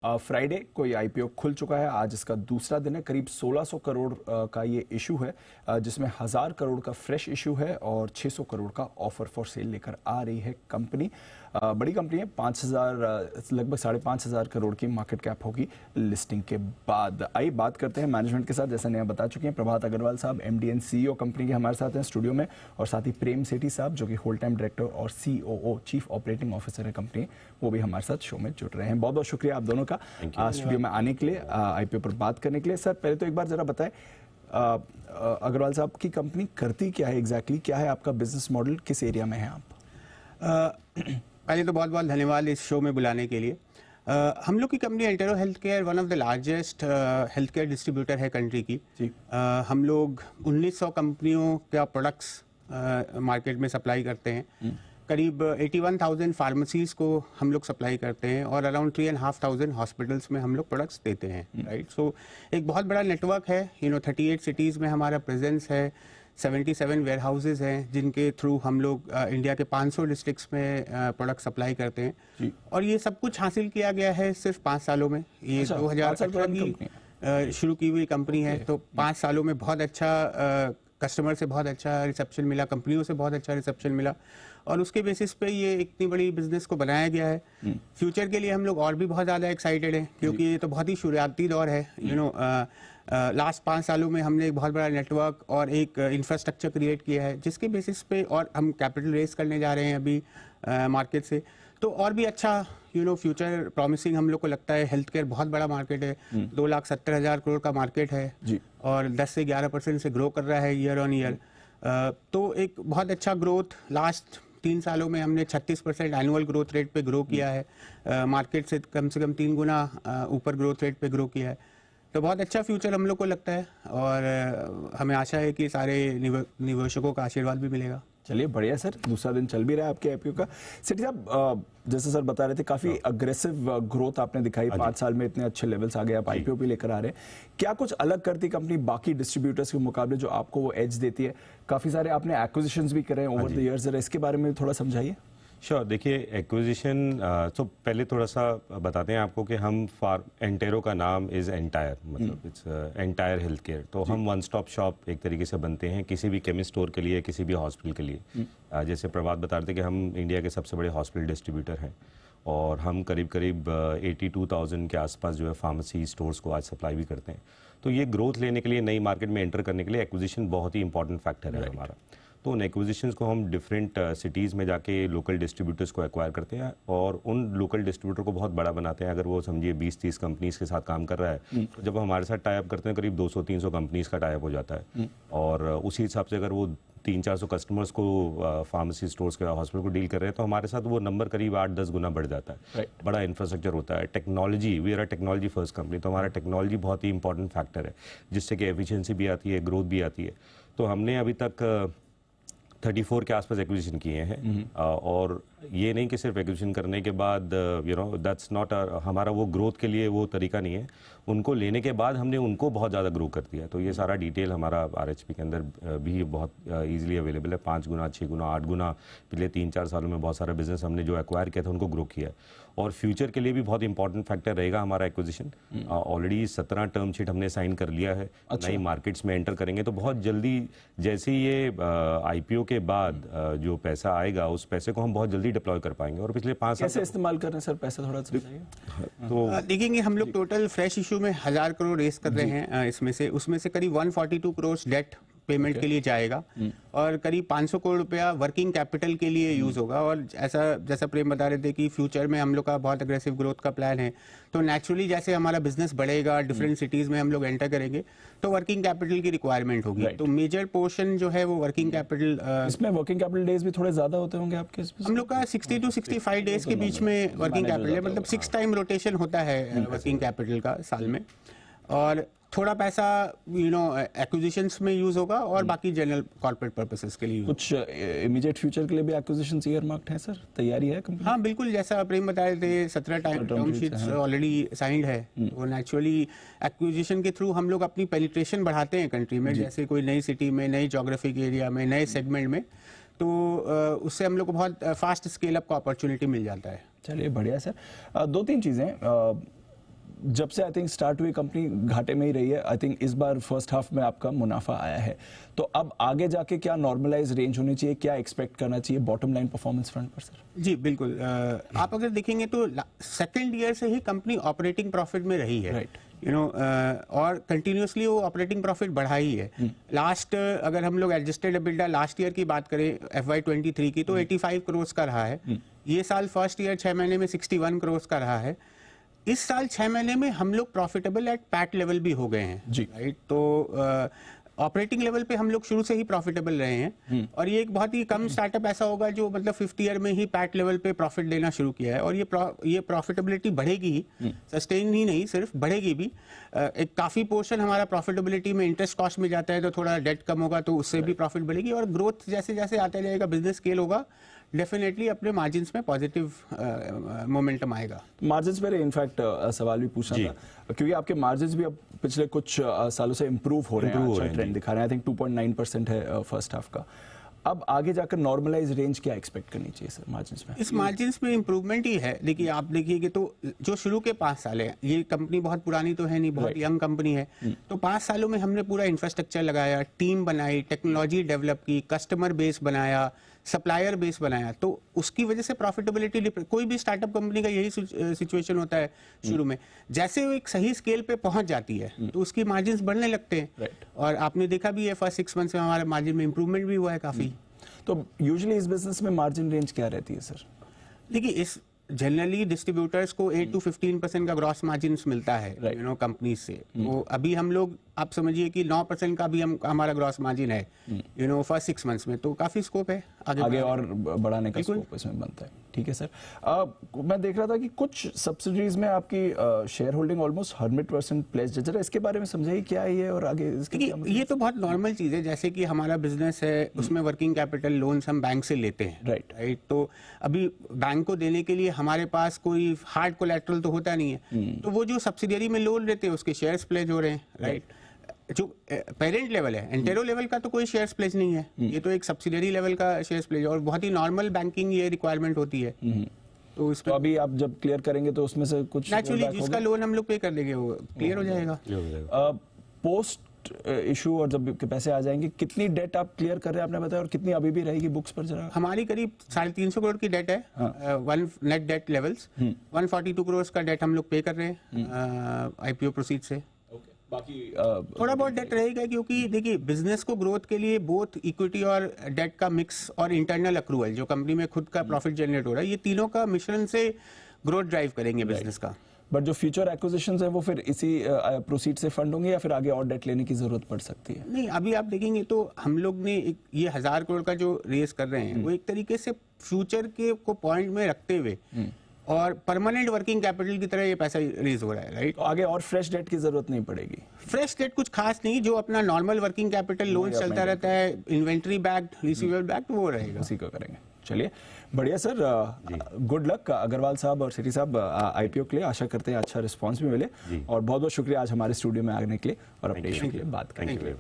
Friday को ये IPO खुल चुका है। आज इसका दूसरा दिन है। करीब 1600 करोड़ का ये इशू है, जिसमें 1000 करोड़ का फ्रेश इशू है और 600 करोड़ का ऑफर फॉर सेल लेकर आ रही है कंपनी। बड़ी कंपनी है, 5000 लगभग 5500 करोड़ की मार्केट कैप होगी लिस्टिंग के बाद। आइए बात करते हैं मैनेजमेंट के साथ। जैसा नया बता चुके हैं, प्रभात अग्रवाल साहब एमडी एंड सीईओ कंपनी के हमारे साथ हैं स्टूडियो में, और साथ ही प्रेम सेठी साहब जो कि होल टाइम डायरेक्टर और सीओओ चीफ ऑपरेटिंग ऑफिसर है कंपनी, वो भी हमारे साथ शो में जुड़ रहे हैं। बहुत बहुत शुक्रिया आप दोनों का स्टूडियो में आने के लिए, आईपीओ पर बात करने के लिए। सर पहले तो एक बार जरा बताएं, अग्रवाल साहब की कंपनी करती क्या है एग्जैक्टली, क्या है आपका बिजनेस मॉडल, किस एरिया में है आप? पहले तो बहुत बहुत धन्यवाद इस शो में बुलाने के लिए। हम लोग की company Entero health care one of the largest health care distributor है कंट्री की। हम लोग 1900 कंपनियों का प्रोडक्ट्स मार्केट में सप्लाई करते हैं। करीब 81,000 फार्मेसीज को हम लोग सप्लाई करते हैं और अराउंड 3,500 हॉस्पिटल्स में हम लोग प्रोडक्ट्स देते हैं। राइट, सो एक बहुत बड़ा नेटवर्क है। 38 सिटीज़ में हमारा प्रेजेंस है। 77 वेयर हाउसेज हैं जिनके थ्रू हम लोग इंडिया के 500 डिस्ट्रिक्ट्स में प्रोडक्ट सप्लाई करते हैं। और ये सब कुछ हासिल किया गया है सिर्फ 5 सालों में। ये 2018 की शुरू की हुई कंपनी है, तो 5 सालों में बहुत अच्छा कस्टमर से बहुत अच्छा रिसेप्शन मिला, कंपनियों से बहुत अच्छा रिसेप्शन मिला, और उसके बेसिस पे ये इतनी बड़ी बिजनेस को बनाया गया है। फ्यूचर के लिए हम लोग और भी बहुत ज़्यादा एक्साइटेड हैं, क्योंकि ये तो बहुत ही शुरुआती दौर है। लास्ट 5 सालों में हमने एक बहुत बड़ा नेटवर्क और एक इंफ्रास्ट्रक्चर क्रिएट किया है, जिसके बेसिस पे और हम कैपिटल रेज करने जा रहे हैं अभी मार्केट से, तो और भी अच्छा फ्यूचर प्रॉमिसिंग हम लोग को लगता है। हेल्थ केयर बहुत बड़ा मार्केट है, 2,70,000 करोड़ का मार्केट है और 10 से 11% से ग्रो कर रहा है ईयर ऑन ईयर। तो एक बहुत अच्छा ग्रोथ लास्ट 3 सालों में हमने 36% एनुअल ग्रोथ रेट पे ग्रो किया है। मार्केट से कम 3 गुना ऊपर ग्रोथ रेट पे ग्रो किया है। तो बहुत अच्छा फ्यूचर हम लोग को लगता है और हमें आशा है कि सारे निवेशकों का आशीर्वाद भी मिलेगा। चलिए बढ़िया सर, दूसरा दिन चल भी रहा है आपके आईपीओ का। सेठी साहब, जैसे सर बता रहे थे, काफी अग्रेसिव ग्रोथ आपने दिखाई, 5 साल में इतने अच्छे लेवल्स आ गए, आप आईपीओ भी लेकर आ रहे हैं। क्या कुछ अलग करती कंपनी बाकी डिस्ट्रीब्यूटर्स के मुकाबले जो आपको वो एज देती है? काफी सारे आपने एक्विजिशंस भी करे ओवर द इयर्स, जरा इसके बारे में थोड़ा समझाइए। श्योर, देखिए एक्विजिशन तो पहले थोड़ा सा बताते हैं आपको कि हम एंटेरो का नाम इज़ एंटायर, मतलब इट्स एंटायर हेल्थ केयर। तो हम वन स्टॉप शॉप एक तरीके से बनते हैं किसी भी केमिस्ट स्टोर के लिए, किसी भी हॉस्पिटल के लिए। जैसे प्रभात बता रहे थे कि हम इंडिया के सबसे बड़े हॉस्पिटल डिस्ट्रीब्यूटर हैं, और हम करीब 82,000 के आसपास जो है फार्मेसी स्टोर्स को आज सप्लाई भी करते हैं। तो ये ग्रोथ लेने के लिए, नई मार्केट में एंटर करने के लिए एक्विजिशन बहुत ही इंपॉर्टेंट फैक्टर है हमारा। तो उन एक्विजिशंस को हम डिफरेंट सिटीज़ में जाके लोकल डिस्ट्रीब्यूटर्स को एक्वायर करते हैं और उन लोकल डिस्ट्रीब्यूटर को बहुत बड़ा बनाते हैं। अगर वो समझिए 20-30 कंपनीज के साथ काम कर रहा है, तो जब हमारे साथ टाई अप करते हैं करीब 200-300 कंपनीज का टाई अप हो जाता है। और उसी हिसाब से अगर वो 300-400 कस्टमर्स को फार्मेसी स्टोर्स के हॉस्पिटल को डील कर रहे हैं, तो हमारे साथ वो नंबर करीब 8-10 गुना बढ़ जाता है। बड़ा इंफ्रास्ट्रक्चर होता है, technology, we are a technology first company, तो हमारा टेक्नोलॉजी बहुत ही इंपॉर्टेंट फैक्टर है, जिससे कि एफिशिएंसी भी आती है, ग्रोथ भी आती है। तो हमने अभी तक 34 के आसपास एक्विजिशन किए हैं। और ये नहीं कि सिर्फ एक्विजिशन करने के बाद दैट्स नॉट हमारा वो ग्रोथ के लिए वो तरीका नहीं है। उनको लेने के बाद हमने उनको बहुत ज़्यादा ग्रो कर दिया। तो ये सारा डिटेल हमारा आरएचपी के अंदर भी बहुत ईजिली अवेलेबल है। 5 गुना, 6 गुना, 8 गुना पिछले 3-4 सालों में बहुत सारा बिजनेस हमने जो एक्वायर किया था उनको ग्रो किया। और फ्यूचर के लिए भी बहुत इंपॉर्टेंट फैक्टर रहेगा हमारा एक्विजिशन। ऑलरेडी 17 टर्म शीट हमने साइन कर लिया है। नई मार्केट्स में एंटर करेंगे तो बहुत जल्दी, जैसे ही ये आईपीओ के बाद जो पैसा आएगा उस पैसे को हम बहुत जल्दी डिप्लॉय कर पाएंगे। और पिछले 5 साल कैसे इस्तेमाल कर रहे हैं सर पैसा, थोड़ा समझाइए। तो देखेंगे हम लोग टोटल फ्रेश इशू में 1000 करोड़ रेस कर रहे हैं। उसमें से करीब 142 करोड़ डेट पेमेंट के लिए जाएगा और करीब 500 करोड़ रुपया वर्किंग कैपिटल के लिए यूज होगा। और ऐसा जैसा प्रेम बता रहे थे कि फ्यूचर में हम लोग का बहुत अग्रेसिव ग्रोथ का प्लान है, तो नेचुरली जैसे हमारा बिजनेस बढ़ेगा, डिफरेंट सिटीज में हम लोग एंटर करेंगे, तो वर्किंग कैपिटल की रिक्वायरमेंट होगी। तो मेजर पोर्शन जो है वो वर्किंग कैपिटल, इसमें वर्किंग कैपिटल डेज भी थोड़े ज्यादा होते होंगे आपके? हम लोग का 60 to 65 डेज के बीच में वर्किंग कैपिटल है, मतलब 6 टाइम रोटेशन होता है वर्किंग कैपिटल का साल में। और थोड़ा पैसा एक्विजिशंस में यूज होगा और बाकी जनरल कॉर्पोरेट पर्पसेस के लिए। कुछ इमीडिएट फ्यूचर के लिए भी एक्विजिशंस ईयरमार्क्ड है सर, तैयारी है कंपनी? हाँ बिल्कुल, जैसा प्रेम बता रहे थे 17 टर्म शीट्स ऑलरेडी साइंड है। वो नेचुरली एक्विजिशन के थ्रू हम लोग अपनी पेनिट्रेशन बढ़ाते हैं कंट्री में, जैसे कोई नई सिटी में, नई जोग्राफिक एरिया में, नए सेगमेंट में, तो उससे हम लोग को बहुत फास्ट स्केल अप का अपॉर्चुनिटी मिल जाता है। चलिए बढ़िया सर। 2-3 चीज़ें जब से आई थिंक स्टार्ट हुई कंपनी घाटे में ही रही है। आई थिंक इस बार फर्स्ट हाफ में आपका मुनाफा आया है, तो अब आगे जाके क्या नॉर्मलाइज रेंज होनी चाहिए, क्या एक्सपेक्ट करना चाहिए बॉटम लाइन परफॉर्मेंस फ्रंट पर सर? जी बिल्कुल, आप अगर देखेंगे तो सेकेंड ईयर से ही कंपनी ऑपरेटिंग प्रॉफिट में रही है, राइट। और कंटिन्यूसली वो ऑपरेटिंग प्रॉफिट बढ़ा ही है। लास्ट अगर हम लोग एडजस्टेड एबिटा लास्ट ईयर की बात करें FY23 की, तो 85 करोड़ का रहा है। ये साल फर्स्ट ईयर 6 महीने में 61 करोड़ का रहा है। इस साल 6 महीने में हम लोग प्रॉफिटेबल एट पैट लेवल भी हो गए हैं जी, राइट। तो ऑपरेटिंग लेवल पे हम लोग शुरू से ही प्रॉफिटेबल रहे हैं, और ये एक बहुत ही कम स्टार्टअप ऐसा होगा जो मतलब 5th ईयर में ही पैट लेवल पे प्रॉफिट देना शुरू किया है। और ये प्रॉफिटेबिलिटी बढ़ेगी ही, सस्टेन ही नहीं सिर्फ बढ़ेगी भी। एक काफी पोर्शन हमारा प्रॉफिटेबिलिटी में इंटरेस्ट कॉस्ट में जाता है, तो थोड़ा डेट कम होगा तो उससे भी प्रॉफिट बढ़ेगी। और ग्रोथ जैसे जैसे आता जाएगा, बिजनेस स्केल होगा, डेफिनेटली अपने मार्जिन्स में पॉजिटिव मोमेंटम आएगा। मार्जिन्स मेरे इनफैक्ट सवाल भी पूछना था, क्योंकि आपके मार्जिन्स भी अब पिछले कुछ सालों से इंप्रूव हो रहे हैं, अच्छा ट्रेंड दिखा रहे हैं। आई थिंक 2.9% है फर्स्ट हाफ का। अब आगे जाकर नॉर्मलाइज रेंज क्या एक्सपेक्ट करनी चाहिए सर मार्जिन्स में? इस मार्जिन्स में इंप्रूवमेंट ही है। देखिए आप देखिएगा तो जो शुरू के 5 साल है, ये कंपनी बहुत पुरानी तो है नहीं, बहुत यंग कंपनी है। तो 5 सालों में हमने पूरा इंफ्रास्ट्रक्चर लगाया, टीम बनाई, टेक्नोलॉजी डेवलप की, कस्टमर बेस बनाया, सप्लायर बेस बनाया। तो उसकी वजह से प्रॉफिटेबिलिटी, कोई भी स्टार्टअप कंपनी का यही सिचुएशन होता है शुरू में। जैसे वो एक सही स्केल पे पहुंच जाती है तो उसकी मार्जिन्स बढ़ने लगते हैं, और आपने देखा भी है फर्स्ट 6 मंथ्स में हमारे मार्जिन में इंप्रूवमेंट भी हुआ है काफी। तो यूजुअली इस बिजनेस में मार्जिन रेंज क्या रहती है सर? देखिए इस जनरली डिस्ट्रीब्यूटर्स को 8 to 15% का ग्रॉस मार्जिन मिलता है कंपनी से। तो अभी हम लोग, आप समझिए कि 9% का भी हमारा ग्रॉस मार्जिन है फर्स्ट 6 मंथ्स में। तो काफी स्कोप है आगे और बढ़ाने का स्कोप इसमें बनता है। ठीक है सर, मैं देख रहा था कि कुछ सब्सिडीज में आपकी शेयर होल्डिंग ऑलमोस्ट 100% प्लेस्ड है। जरा इसके बारे में समझाइए क्या है ये, और आगे इसके क्या मतलब? ये तो बहुत नॉर्मल चीज है, जैसे कि हमारा बिजनेस है उसमें वर्किंग कैपिटल लोन्स हम बैंक से लेते हैं, राइट। तो अभी बैंक को देने के लिए हमारे पास कोई हार्ड कोलैटरल तो होता नहीं है, तो वो जो सब्सिडियरी में लोन लेते हैं उसके शेयर्स प्लेज हो रहे हैं, राइट। जो पेरेंट लेवल है, एंटेरो लेवल का तो कोई शेयर्स प्लेज नहीं है, ये तो एक सब्सिडियरी लेवल का शेयर्स प्लेज, और बहुत ही नॉर्मल बैंकिंग ये रिक्वायरमेंट होती है। तो इसमें अभी आप जब क्लियर करेंगे तो उसमें से कुछ नेचुरली जिसका लोन हम लोग पे कर देंगे वो क्लियर हो जाएगा। पोस्ट इशू और जब के पैसे आ जाएंगे, कितनी डेट आप क्लियर कर रहे हैं आपने बताया, और कितनी अभी भी रहेगी बुक्स पर? जरा हमारी करीब 350 करोड़ की डेट है, one net date levels. 142 crore का डेट हम लोग पे कर रहे हैं IPO प्रोसीड से। बाकी थोड़ा बहुत डेट रहेगा, क्योंकि देखिए बिजनेस को ग्रोथ के लिए बोथ इक्विटी और डेट का मिक्स और इंटरनल अक्रूवल जो कंपनी में खुद का प्रॉफिट जनरेट हो रहा है, ये तीनों का मिश्रण से ग्रोथ ड्राइव करेंगे बिजनेस का। बट जो फ्यूचर एक्विजिशंस है वो फिर इसी प्रोसीड से फंड होंगे, या फिर आगे और डेट लेने की जरूरत पड़ सकती है? नहीं, अभी आप देखेंगे तो हम लोग ने ये 1000 करोड़ का जो रेस कर रहे हैं वो एक तरीके से फ्यूचर के को पॉइंट में रखते हुए और परमानेंट वर्किंग कैपिटल की तरह ये पैसा रेज हो रहा है, राइट। तो आगे और फ्रेश डेट की जरूरत नहीं पड़ेगी? फ्रेश डेट कुछ खास नहीं, जो अपना नॉर्मल वर्किंग कैपिटल लोन चलता रहता है, इन्वेंट्री बैक्ड, रिसीवेबल बैक्ड, वो रहेगा, उसी को करेंगे। चलिए बढ़िया सर, गुड लक अग्रवाल साहब और सिटी साहब IPO के लिए। आशा करते हैं अच्छा रिस्पांस भी मिले, और बहुत बहुत शुक्रिया आज हमारे स्टूडियो में आने के लिए और अपने इशू के लिए बात करने के लिए।